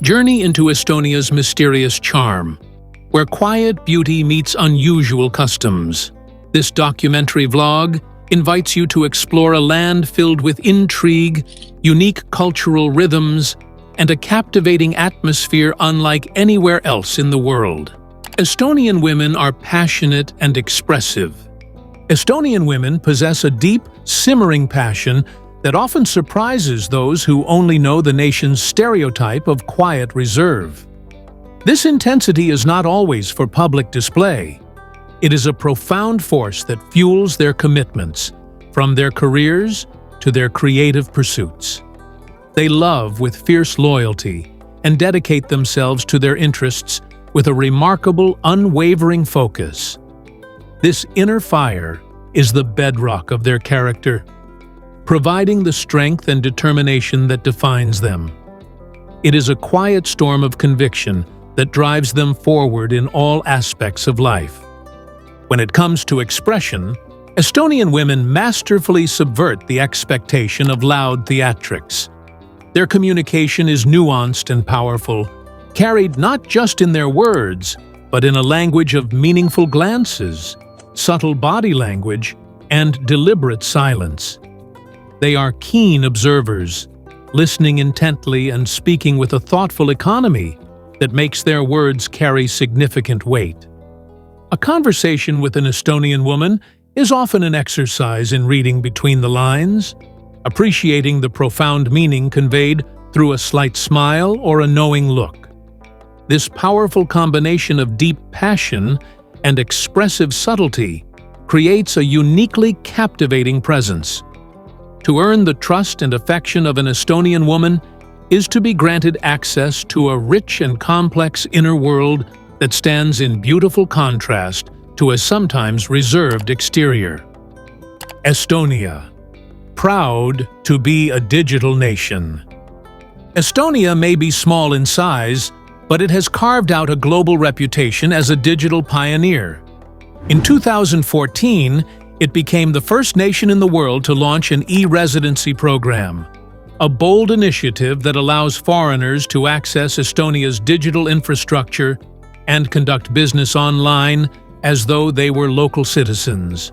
Journey into Estonia's mysterious charm, where quiet beauty meets unusual customs. This documentary vlog invites you to explore a land filled with intrigue, unique cultural rhythms, and a captivating atmosphere unlike anywhere else in the world. Estonian women are passionate and expressive. Estonian women possess a deep, simmering passion that often surprises those who only know the nation's stereotype of quiet reserve. This intensity is not always for public display. It is a profound force that fuels their commitments, from their careers to their creative pursuits. They love with fierce loyalty and dedicate themselves to their interests with a remarkable, unwavering focus. This inner fire is the bedrock of their character, providing the strength and determination that defines them. It is a quiet storm of conviction that drives them forward in all aspects of life. When it comes to expression, Estonian women masterfully subvert the expectation of loud theatrics. Their communication is nuanced and powerful, carried not just in their words, but in a language of meaningful glances, subtle body language, and deliberate silence. They are keen observers, listening intently and speaking with a thoughtful economy that makes their words carry significant weight. A conversation with an Estonian woman is often an exercise in reading between the lines, appreciating the profound meaning conveyed through a slight smile or a knowing look. This powerful combination of deep passion and expressive subtlety creates a uniquely captivating presence. To earn the trust and affection of an Estonian woman is to be granted access to a rich and complex inner world that stands in beautiful contrast to a sometimes reserved exterior. Estonia, proud to be a digital nation. Estonia may be small in size, but it has carved out a global reputation as a digital pioneer. In 2014, it became the first nation in the world to launch an e-residency program, a bold initiative that allows foreigners to access Estonia's digital infrastructure and conduct business online as though they were local citizens.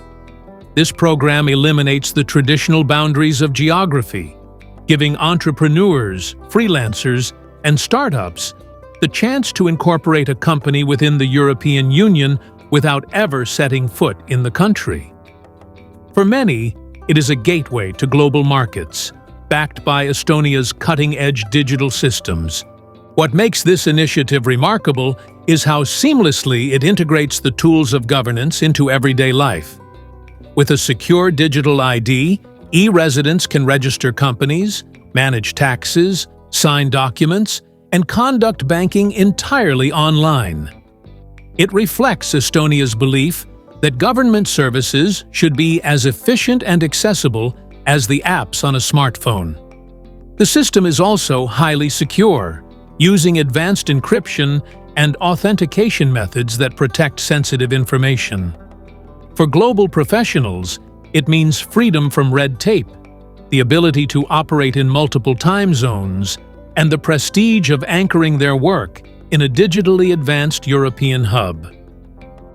This program eliminates the traditional boundaries of geography, giving entrepreneurs, freelancers, and startups the chance to incorporate a company within the European Union without ever setting foot in the country. For many, it is a gateway to global markets, backed by Estonia's cutting-edge digital systems. What makes this initiative remarkable is how seamlessly it integrates the tools of governance into everyday life. With a secure digital ID, e-residents can register companies, manage taxes, sign documents, and conduct banking entirely online. It reflects Estonia's belief that government services should be as efficient and accessible as the apps on a smartphone. The system is also highly secure, using advanced encryption and authentication methods that protect sensitive information. For global professionals, it means freedom from red tape, the ability to operate in multiple time zones, and the prestige of anchoring their work in a digitally advanced European hub.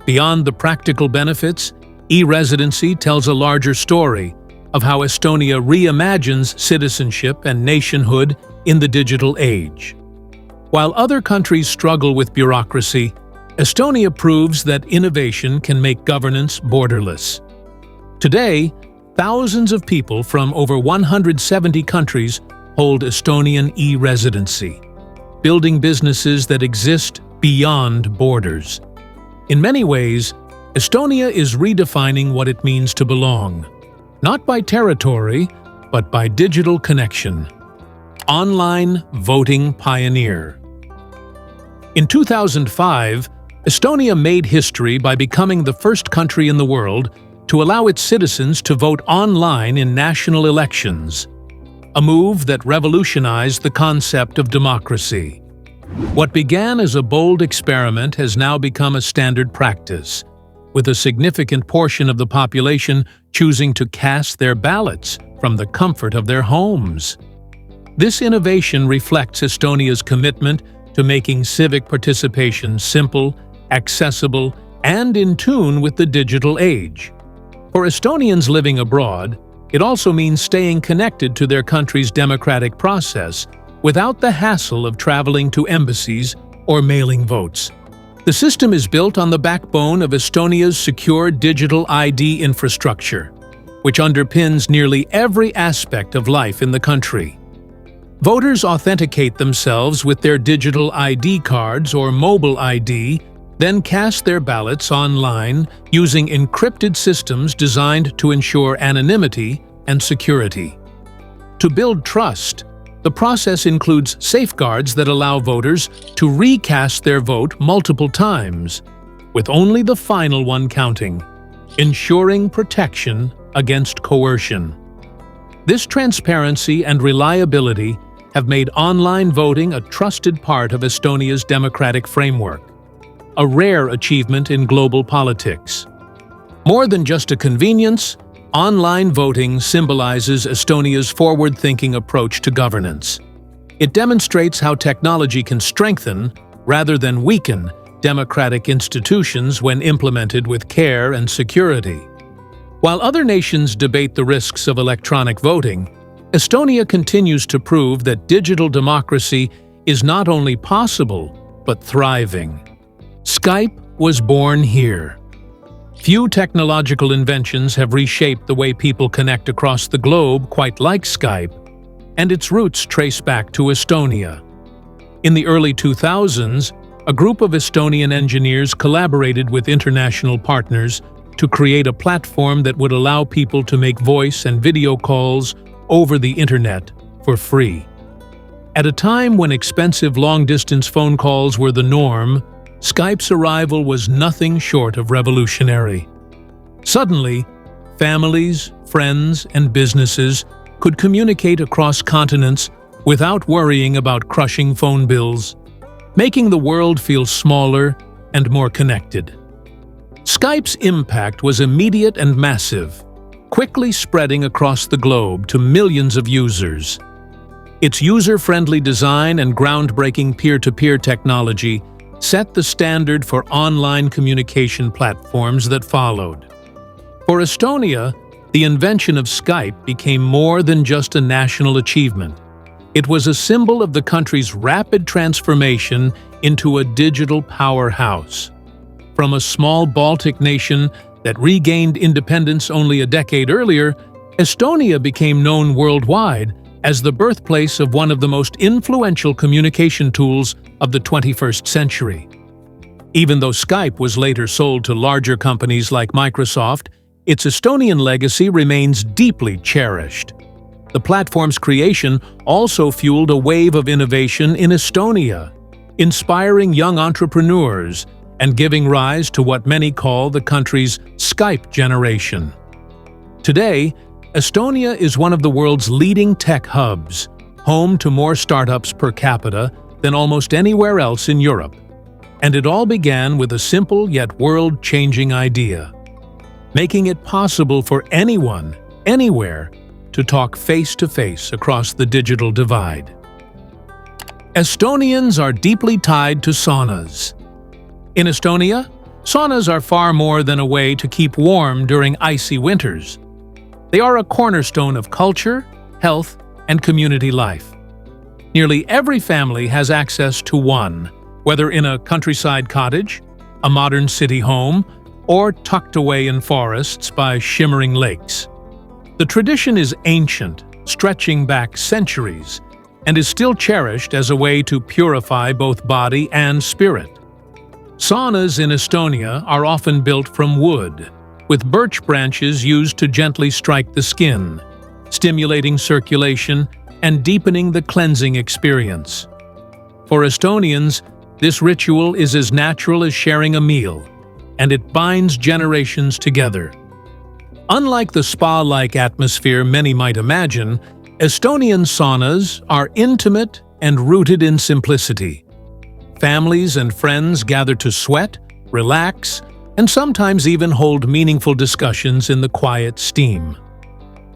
Beyond the practical benefits, e-residency tells a larger story of how Estonia reimagines citizenship and nationhood in the digital age. While other countries struggle with bureaucracy, Estonia proves that innovation can make governance borderless. Today, thousands of people from over 170 countries hold Estonian e-residency, building businesses that exist beyond borders. In many ways, Estonia is redefining what it means to belong, not by territory, but by digital connection. Online voting pioneer. In 2005, Estonia made history by becoming the first country in the world to allow its citizens to vote online in national elections, a move that revolutionized the concept of democracy. What began as a bold experiment has now become a standard practice, with a significant portion of the population choosing to cast their ballots from the comfort of their homes. This innovation reflects Estonia's commitment to making civic participation simple, accessible, and in tune with the digital age. For Estonians living abroad, it also means staying connected to their country's democratic process without the hassle of traveling to embassies or mailing votes. The system is built on the backbone of Estonia's secure digital ID infrastructure, which underpins nearly every aspect of life in the country. Voters authenticate themselves with their digital ID cards or mobile ID, then cast their ballots online using encrypted systems designed to ensure anonymity and security. To build trust, the process includes safeguards that allow voters to recast their vote multiple times, with only the final one counting, ensuring protection against coercion. This transparency and reliability have made online voting a trusted part of Estonia's democratic framework, a rare achievement in global politics. More than just a convenience, online voting symbolizes Estonia's forward-thinking approach to governance. It demonstrates how technology can strengthen, rather than weaken, democratic institutions when implemented with care and security. While other nations debate the risks of electronic voting, Estonia continues to prove that digital democracy is not only possible, but thriving. Skype was born here. Few technological inventions have reshaped the way people connect across the globe quite like Skype, and its roots trace back to Estonia. In the early 2000s, a group of Estonian engineers collaborated with international partners to create a platform that would allow people to make voice and video calls over the internet for free. At a time when expensive long-distance phone calls were the norm, Skype's arrival was nothing short of revolutionary. Suddenly, families, friends, and businesses could communicate across continents without worrying about crushing phone bills, making the world feel smaller and more connected. Skype's impact was immediate and massive, quickly spreading across the globe to millions of users. Its user-friendly design and groundbreaking peer-to-peer technology set the standard for online communication platforms that followed. For Estonia, the invention of Skype became more than just a national achievement. It was a symbol of the country's rapid transformation into a digital powerhouse. From a small Baltic nation that regained independence only a decade earlier, Estonia became known worldwide as the birthplace of one of the most influential communication tools of the 21st century. Even though Skype was later sold to larger companies like Microsoft, its Estonian legacy remains deeply cherished. The platform's creation also fueled a wave of innovation in Estonia, inspiring young entrepreneurs and giving rise to what many call the country's Skype generation. Today, Estonia is one of the world's leading tech hubs, home to more startups per capita than almost anywhere else in Europe. And it all began with a simple yet world-changing idea: making it possible for anyone, anywhere, to talk face-to-face across the digital divide. Estonians are deeply tied to saunas. In Estonia, saunas are far more than a way to keep warm during icy winters. They are a cornerstone of culture, health, and community life. Nearly every family has access to one, whether in a countryside cottage, a modern city home, or tucked away in forests by shimmering lakes. The tradition is ancient, stretching back centuries, and is still cherished as a way to purify both body and spirit. Saunas in Estonia are often built from wood, with birch branches used to gently strike the skin, stimulating circulation and deepening the cleansing experience. For Estonians, this ritual is as natural as sharing a meal, and it binds generations together. Unlike the spa-like atmosphere many might imagine, Estonian saunas are intimate and rooted in simplicity. Families and friends gather to sweat, relax, and sometimes even hold meaningful discussions in the quiet steam.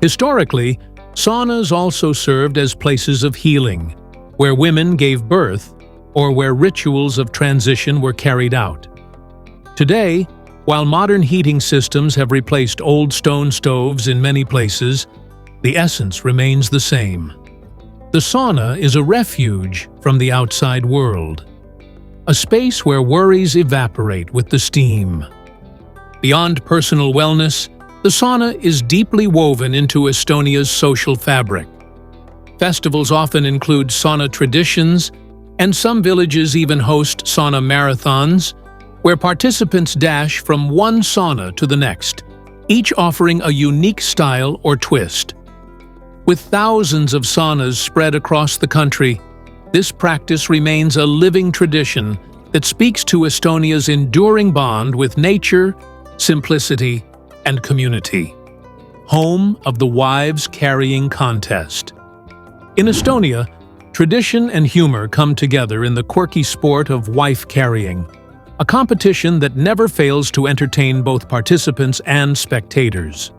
Historically, Saunas also served as places of healing, where women gave birth or where rituals of transition were carried out. Today, while modern heating systems have replaced old stone stoves in many places, the essence remains the same. The sauna is a refuge from the outside world, a space where worries evaporate with the steam. Beyond personal wellness, the sauna is deeply woven into Estonia's social fabric. Festivals often include sauna traditions, and some villages even host sauna marathons, where participants dash from one sauna to the next, each offering a unique style or twist. With thousands of saunas spread across the country, this practice remains a living tradition that speaks to Estonia's enduring bond with nature, simplicity, and community. Home of the Wives Carrying Contest. In Estonia, tradition and humor come together in the quirky sport of wife carrying, a competition that never fails to entertain both participants and spectators.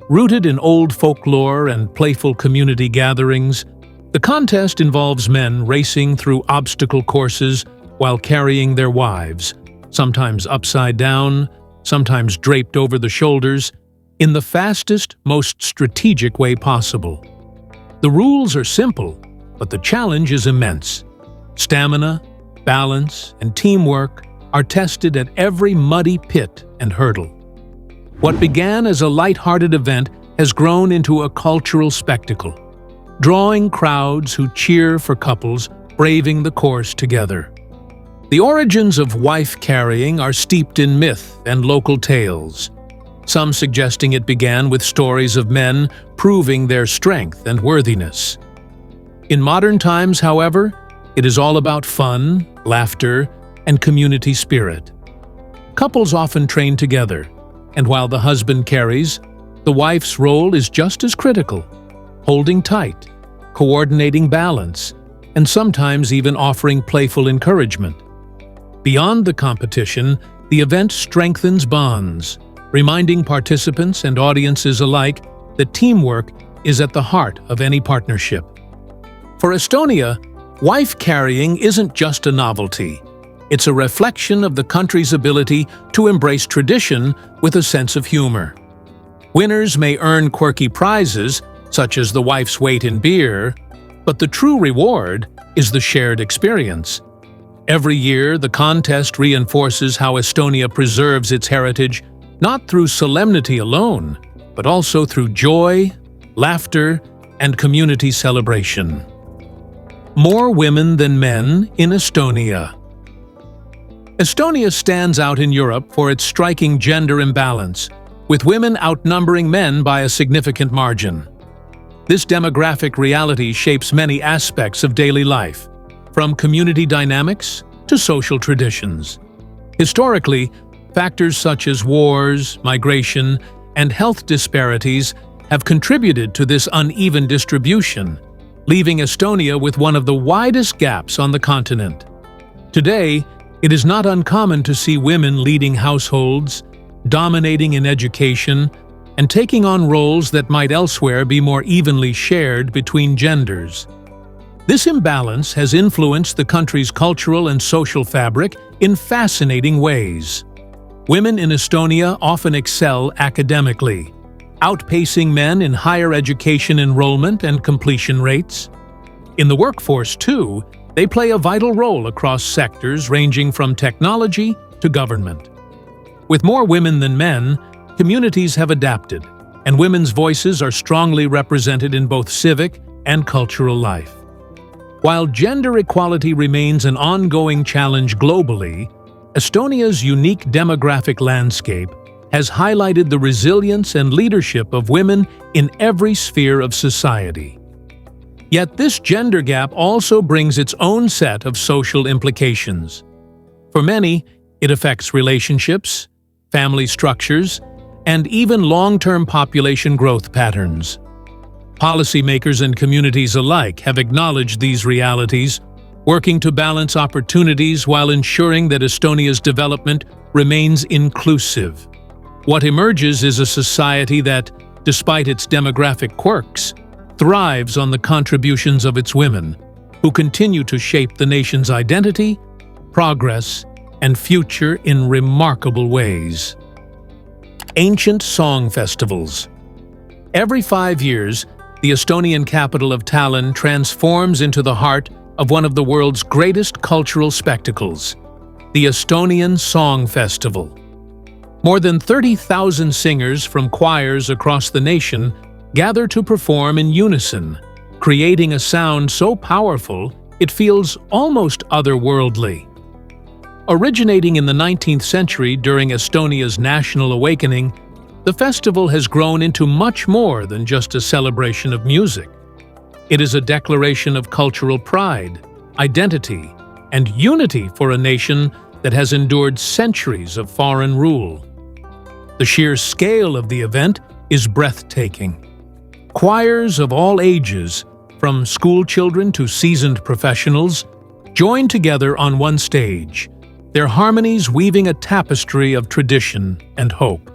Rooted in old folklore and playful community gatherings, the contest involves men racing through obstacle courses while carrying their wives, sometimes upside down, sometimes draped over the shoulders, in the fastest, most strategic way possible. The rules are simple, but the challenge is immense. Stamina, balance, and teamwork are tested at every muddy pit and hurdle. What began as a light-hearted event has grown into a cultural spectacle, drawing crowds who cheer for couples braving the course together. The origins of wife carrying are steeped in myth and local tales, some suggesting it began with stories of men proving their strength and worthiness. In modern times, however, it is all about fun, laughter, and community spirit. Couples often train together, and while the husband carries, the wife's role is just as critical, holding tight, coordinating balance, and sometimes even offering playful encouragement. Beyond the competition, the event strengthens bonds, reminding participants and audiences alike that teamwork is at the heart of any partnership. For Estonia, wife carrying isn't just a novelty. It's a reflection of the country's ability to embrace tradition with a sense of humor. Winners may earn quirky prizes, such as the wife's weight in beer, but the true reward is the shared experience. Every year, the contest reinforces how Estonia preserves its heritage, not through solemnity alone, but also through joy, laughter, and community celebration. More women than men in Estonia. Estonia stands out in Europe for its striking gender imbalance, with women outnumbering men by a significant margin. This demographic reality shapes many aspects of daily life, from community dynamics to social traditions. Historically, factors such as wars, migration, and health disparities have contributed to this uneven distribution, leaving Estonia with one of the widest gaps on the continent. Today, it is not uncommon to see women leading households, dominating in education, and taking on roles that might elsewhere be more evenly shared between genders. This imbalance has influenced the country's cultural and social fabric in fascinating ways. Women in Estonia often excel academically, outpacing men in higher education enrollment and completion rates. In the workforce, too, they play a vital role across sectors ranging from technology to government. With more women than men, communities have adapted, and women's voices are strongly represented in both civic and cultural life. While gender equality remains an ongoing challenge globally, Estonia's unique demographic landscape has highlighted the resilience and leadership of women in every sphere of society. Yet this gender gap also brings its own set of social implications. For many, it affects relationships, family structures, and even long-term population growth patterns. Policymakers and communities alike have acknowledged these realities, working to balance opportunities while ensuring that Estonia's development remains inclusive. What emerges is a society that, despite its demographic quirks, thrives on the contributions of its women, who continue to shape the nation's identity, progress, and future in remarkable ways. Ancient song festivals. Every 5 years, the Estonian capital of Tallinn transforms into the heart of one of the world's greatest cultural spectacles, the Estonian Song Festival. More than 30,000 singers from choirs across the nation gather to perform in unison, creating a sound so powerful it feels almost otherworldly. Originating in the 19th century during Estonia's national awakening, the festival has grown into much more than just a celebration of music. It is a declaration of cultural pride, identity, and unity for a nation that has endured centuries of foreign rule. The sheer scale of the event is breathtaking. Choirs of all ages, from school children to seasoned professionals, join together on one stage, their harmonies weaving a tapestry of tradition and hope.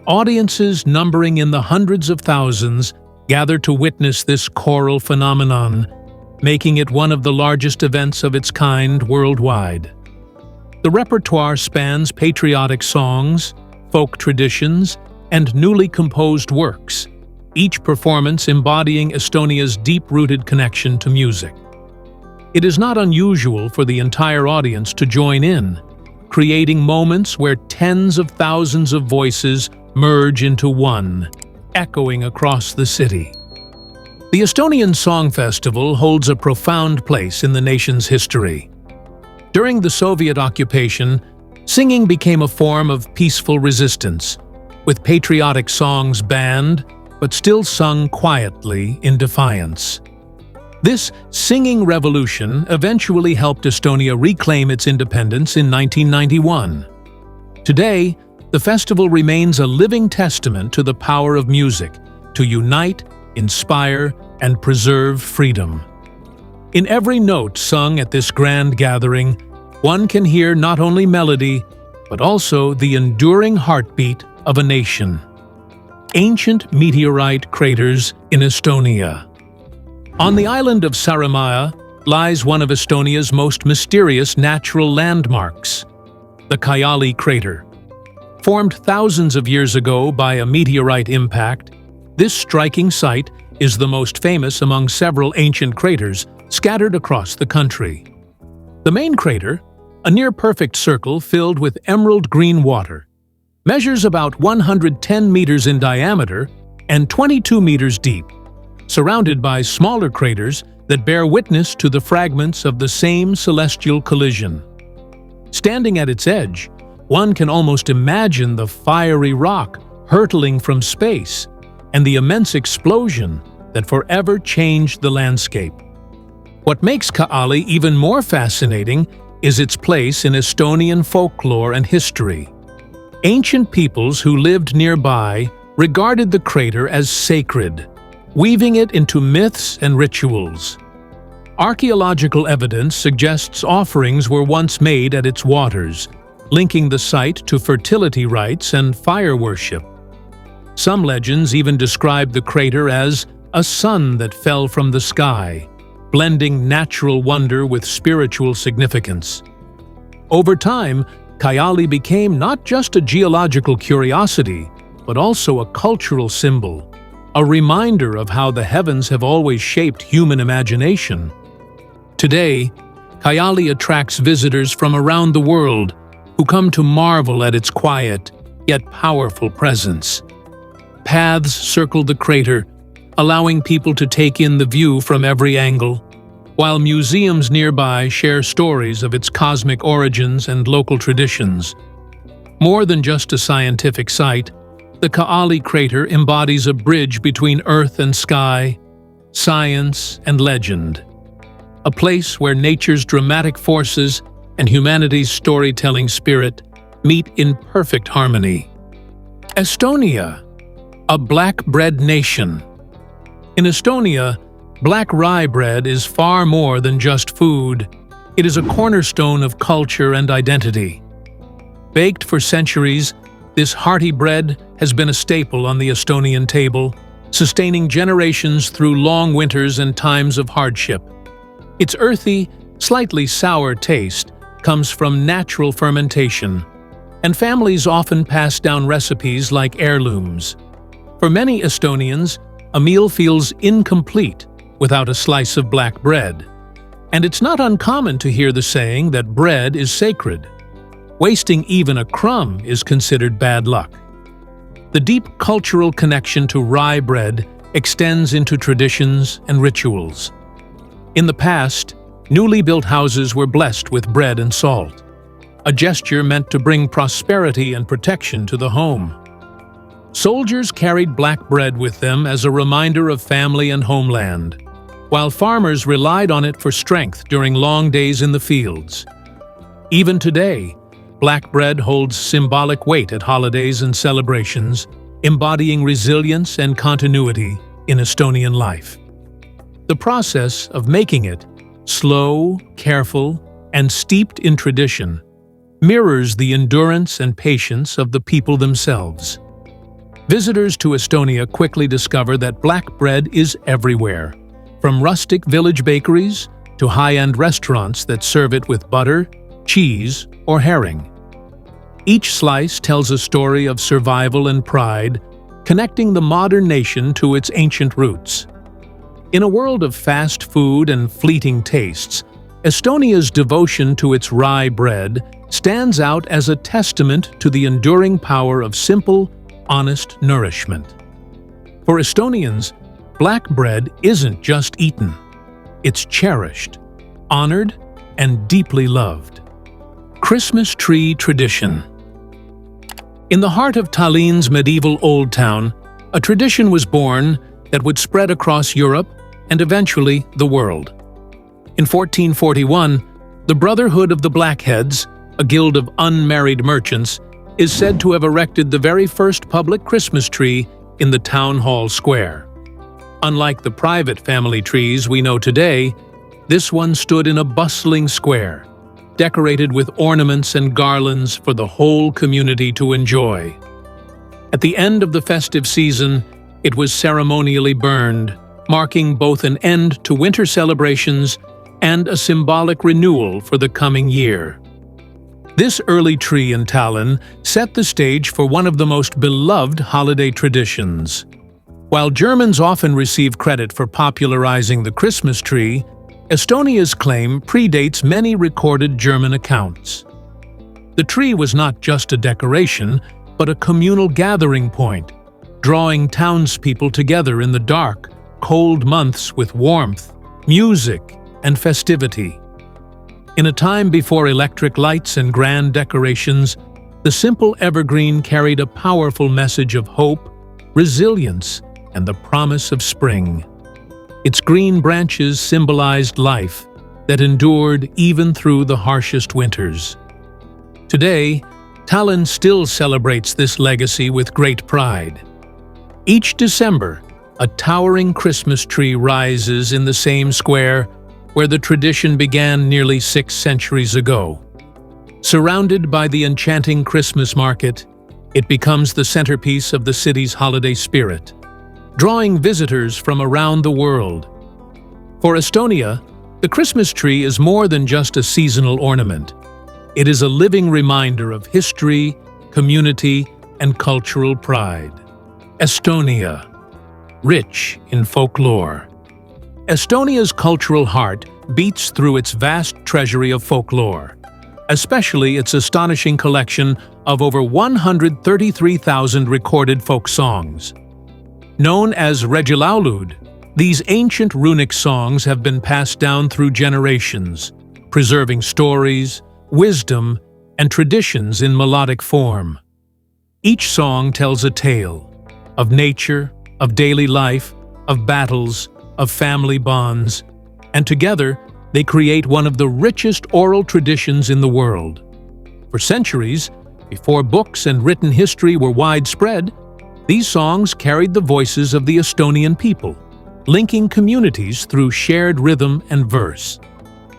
Audiences numbering in the hundreds of thousands gather to witness this choral phenomenon, making it one of the largest events of its kind worldwide. The repertoire spans patriotic songs, folk traditions, and newly composed works, each performance embodying Estonia's deep-rooted connection to music. It is not unusual for the entire audience to join in, creating moments where tens of thousands of voices merge into one, echoing across the city. The Estonian Song Festival holds a profound place in the nation's history. During the Soviet occupation, singing became a form of peaceful resistance, with patriotic songs banned but still sung quietly in defiance. This singing revolution eventually helped Estonia reclaim its independence in 1991. Today, the festival remains a living testament to the power of music to unite, inspire, and preserve freedom. In every note sung at this grand gathering, one can hear not only melody, but also the enduring heartbeat of a nation. Ancient meteorite craters in Estonia. On the island of Saaremaa lies one of Estonia's most mysterious natural landmarks, the Kajaali crater. Formed thousands of years ago by a meteorite impact, this striking site is the most famous among several ancient craters scattered across the country. The main crater, a near-perfect circle filled with emerald green water, measures about 110 meters in diameter and 22 meters deep, surrounded by smaller craters that bear witness to the fragments of the same celestial collision. Standing at its edge, one can almost imagine the fiery rock hurtling from space and the immense explosion that forever changed the landscape. What makes Kajaali even more fascinating is its place in Estonian folklore and history. Ancient peoples who lived nearby regarded the crater as sacred, weaving it into myths and rituals. Archaeological evidence suggests offerings were once made at its waters, linking the site to fertility rites and fire worship. Some legends even describe the crater as a sun that fell from the sky, blending natural wonder with spiritual significance. Over time, Kajaali became not just a geological curiosity, but also a cultural symbol, a reminder of how the heavens have always shaped human imagination. Today, Kajaali attracts visitors from around the world who come to marvel at its quiet, yet powerful presence. Paths circle the crater, allowing people to take in the view from every angle, while museums nearby share stories of its cosmic origins and local traditions. More than just a scientific site, the Kajaali crater embodies a bridge between earth and sky, science and legend. A place where nature's dramatic forces and humanity's storytelling spirit meet in perfect harmony. Estonia, a black bread nation. In Estonia, black rye bread is far more than just food. It is a cornerstone of culture and identity. Baked for centuries, this hearty bread has been a staple on the Estonian table, sustaining generations through long winters and times of hardship. Its earthy, slightly sour taste comes from natural fermentation, and families often pass down recipes like heirlooms. For many Estonians, a meal feels incomplete without a slice of black bread. And it's not uncommon to hear the saying that bread is sacred. Wasting even a crumb is considered bad luck. The deep cultural connection to rye bread extends into traditions and rituals. In the past, newly built houses were blessed with bread and salt, a gesture meant to bring prosperity and protection to the home. Soldiers carried black bread with them as a reminder of family and homeland, while farmers relied on it for strength during long days in the fields. Even today, black bread holds symbolic weight at holidays and celebrations, embodying resilience and continuity in Estonian life. The process of making it, slow, careful, and steeped in tradition, mirrors the endurance and patience of the people themselves. Visitors to Estonia quickly discover that black bread is everywhere, from rustic village bakeries to high-end restaurants that serve it with butter, cheese, or herring. Each slice tells a story of survival and pride, connecting the modern nation to its ancient roots. In a world of fast food and fleeting tastes, Estonia's devotion to its rye bread stands out as a testament to the enduring power of simple, honest nourishment. For Estonians, black bread isn't just eaten. It's cherished, honored, and deeply loved. Christmas tree tradition. In the heart of Tallinn's medieval Old Town, a tradition was born that would spread across Europe and eventually the world. In 1441, the Brotherhood of the Blackheads, a guild of unmarried merchants, is said to have erected the very first public Christmas tree in the town hall square. Unlike the private family trees we know today, this one stood in a bustling square, decorated with ornaments and garlands for the whole community to enjoy. At the end of the festive season, it was ceremonially burned, marking both an end to winter celebrations and a symbolic renewal for the coming year. This early tree in Tallinn set the stage for one of the most beloved holiday traditions. While Germans often receive credit for popularizing the Christmas tree, Estonia's claim predates many recorded German accounts. The tree was not just a decoration, but a communal gathering point, drawing townspeople together in the dark, cold months with warmth, music, and festivity. In a time before electric lights and grand decorations, the simple evergreen carried a powerful message of hope, resilience, and the promise of spring. Its green branches symbolized life that endured even through the harshest winters. Today, Tallinn still celebrates this legacy with great pride. Each December, a towering Christmas tree rises in the same square where the tradition began nearly 6 centuries ago. Surrounded by the enchanting Christmas market, it becomes the centerpiece of the city's holiday spirit, drawing visitors from around the world. For Estonia, the Christmas tree is more than just a seasonal ornament. It is a living reminder of history, community, and cultural pride. Estonia, rich in folklore. Estonia's cultural heart beats through its vast treasury of folklore, especially its astonishing collection of over 133,000 recorded folk songs. Known as regilaulud, these ancient runic songs have been passed down through generations, preserving stories, wisdom, and traditions in melodic form. Each song tells a tale of nature, of daily life, of battles, of family bonds, and together they create one of the richest oral traditions in the world. For centuries, before books and written history were widespread, these songs carried the voices of the Estonian people, linking communities through shared rhythm and verse.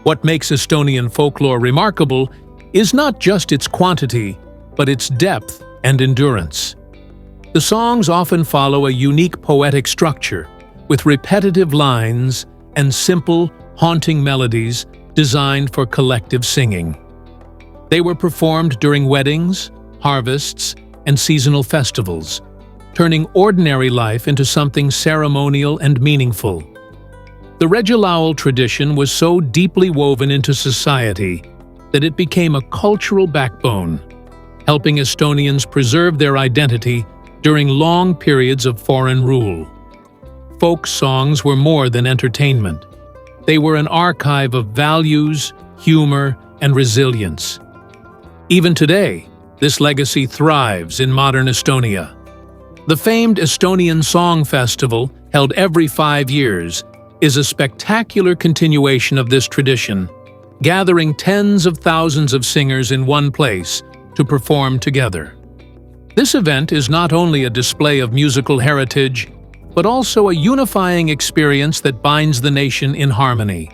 What makes Estonian folklore remarkable is not just its quantity, but its depth and endurance. The songs often follow a unique poetic structure, with repetitive lines and simple, haunting melodies designed for collective singing. They were performed during weddings, harvests, and seasonal festivals, turning ordinary life into something ceremonial and meaningful. The Regilawal tradition was so deeply woven into society that it became a cultural backbone, helping Estonians preserve their identity during long periods of foreign rule. Folk songs were more than entertainment. They were an archive of values, humor, and resilience. Even today, this legacy thrives in modern Estonia. The famed Estonian Song Festival, held every 5 years, is a spectacular continuation of this tradition, gathering tens of thousands of singers in one place to perform together. This event is not only a display of musical heritage, but also a unifying experience that binds the nation in harmony.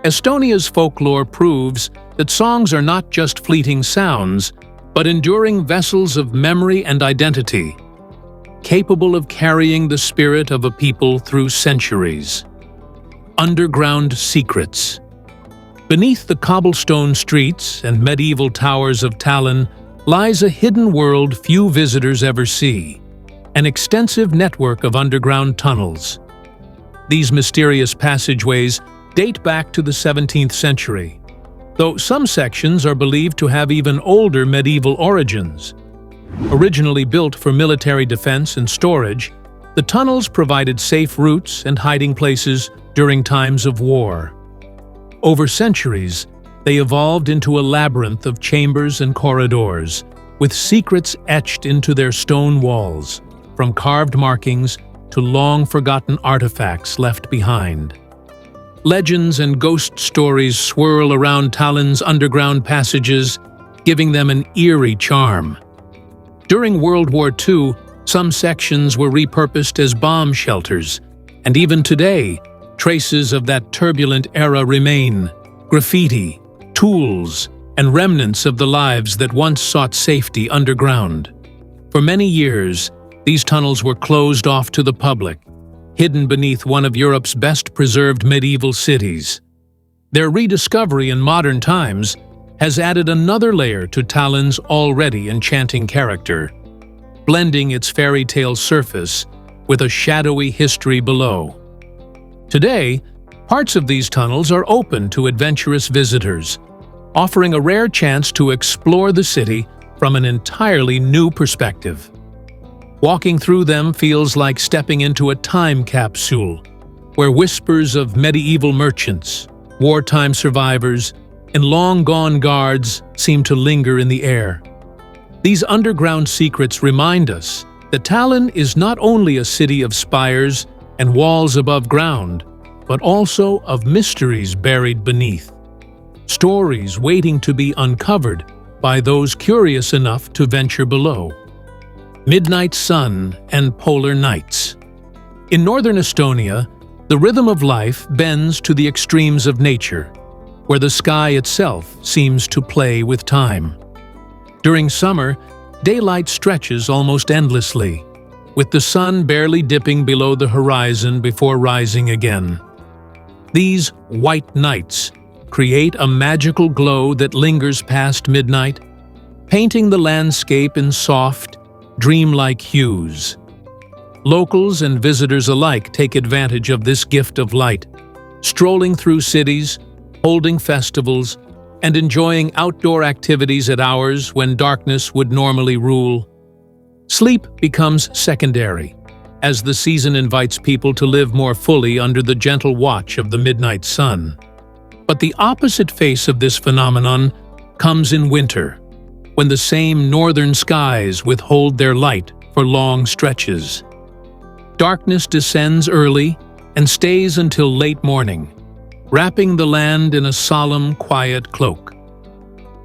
Estonia's folklore proves that songs are not just fleeting sounds, but enduring vessels of memory and identity, capable of carrying the spirit of a people through centuries. Underground secrets. Beneath the cobblestone streets and medieval towers of Tallinn lies a hidden world few visitors ever see, an extensive network of underground tunnels. These mysterious passageways date back to the 17th century, though some sections are believed to have even older medieval origins. Originally built for military defense and storage, the tunnels provided safe routes and hiding places during times of war. Over centuries, they evolved into a labyrinth of chambers and corridors, with secrets etched into their stone walls, from carved markings to long-forgotten artifacts left behind. Legends and ghost stories swirl around Tallinn's underground passages, giving them an eerie charm. During World War II, some sections were repurposed as bomb shelters, and even today, traces of that turbulent era remain: graffiti, tools, and remnants of the lives that once sought safety underground. For many years, these tunnels were closed off to the public, hidden beneath one of Europe's best-preserved medieval cities. Their rediscovery in modern times has added another layer to Tallinn's already enchanting character, blending its fairy tale surface with a shadowy history below. Today, parts of these tunnels are open to adventurous visitors, offering a rare chance to explore the city from an entirely new perspective. Walking through them feels like stepping into a time capsule, where whispers of medieval merchants, wartime survivors, and long-gone guards seem to linger in the air. These underground secrets remind us that Tallinn is not only a city of spires and walls above ground, but also of mysteries buried beneath. Stories waiting to be uncovered by those curious enough to venture below. Midnight sun and polar nights. In northern Estonia, the rhythm of life bends to the extremes of nature, where the sky itself seems to play with time. During summer, daylight stretches almost endlessly, with the sun barely dipping below the horizon before rising again. These white nights create a magical glow that lingers past midnight, painting the landscape in soft, dreamlike hues. Locals and visitors alike take advantage of this gift of light, strolling through cities, holding festivals, and enjoying outdoor activities at hours when darkness would normally rule. Sleep becomes secondary, as the season invites people to live more fully under the gentle watch of the midnight sun. But the opposite face of this phenomenon comes in winter, when the same northern skies withhold their light for long stretches. Darkness descends early and stays until late morning, wrapping the land in a solemn, quiet cloak.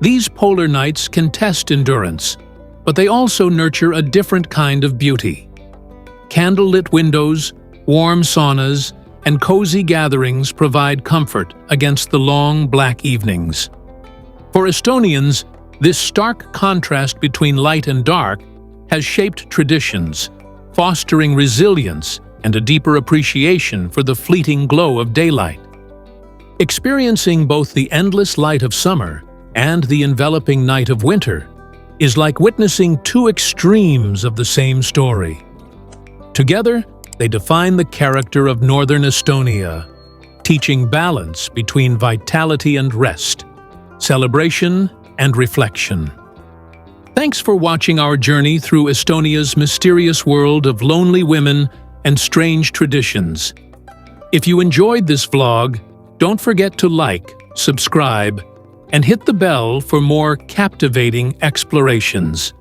These polar nights can test endurance, but they also nurture a different kind of beauty. Candlelit windows, warm saunas, and cozy gatherings provide comfort against the long, black evenings. For Estonians, this stark contrast between light and dark has shaped traditions, fostering resilience and a deeper appreciation for the fleeting glow of daylight. Experiencing both the endless light of summer and the enveloping night of winter is like witnessing two extremes of the same story. Together, they define the character of northern Estonia, teaching balance between vitality and rest, celebration and reflection. Thanks for watching our journey through Estonia's mysterious world of lonely women and strange traditions. If you enjoyed this vlog, don't forget to like, subscribe, and hit the bell for more captivating explorations.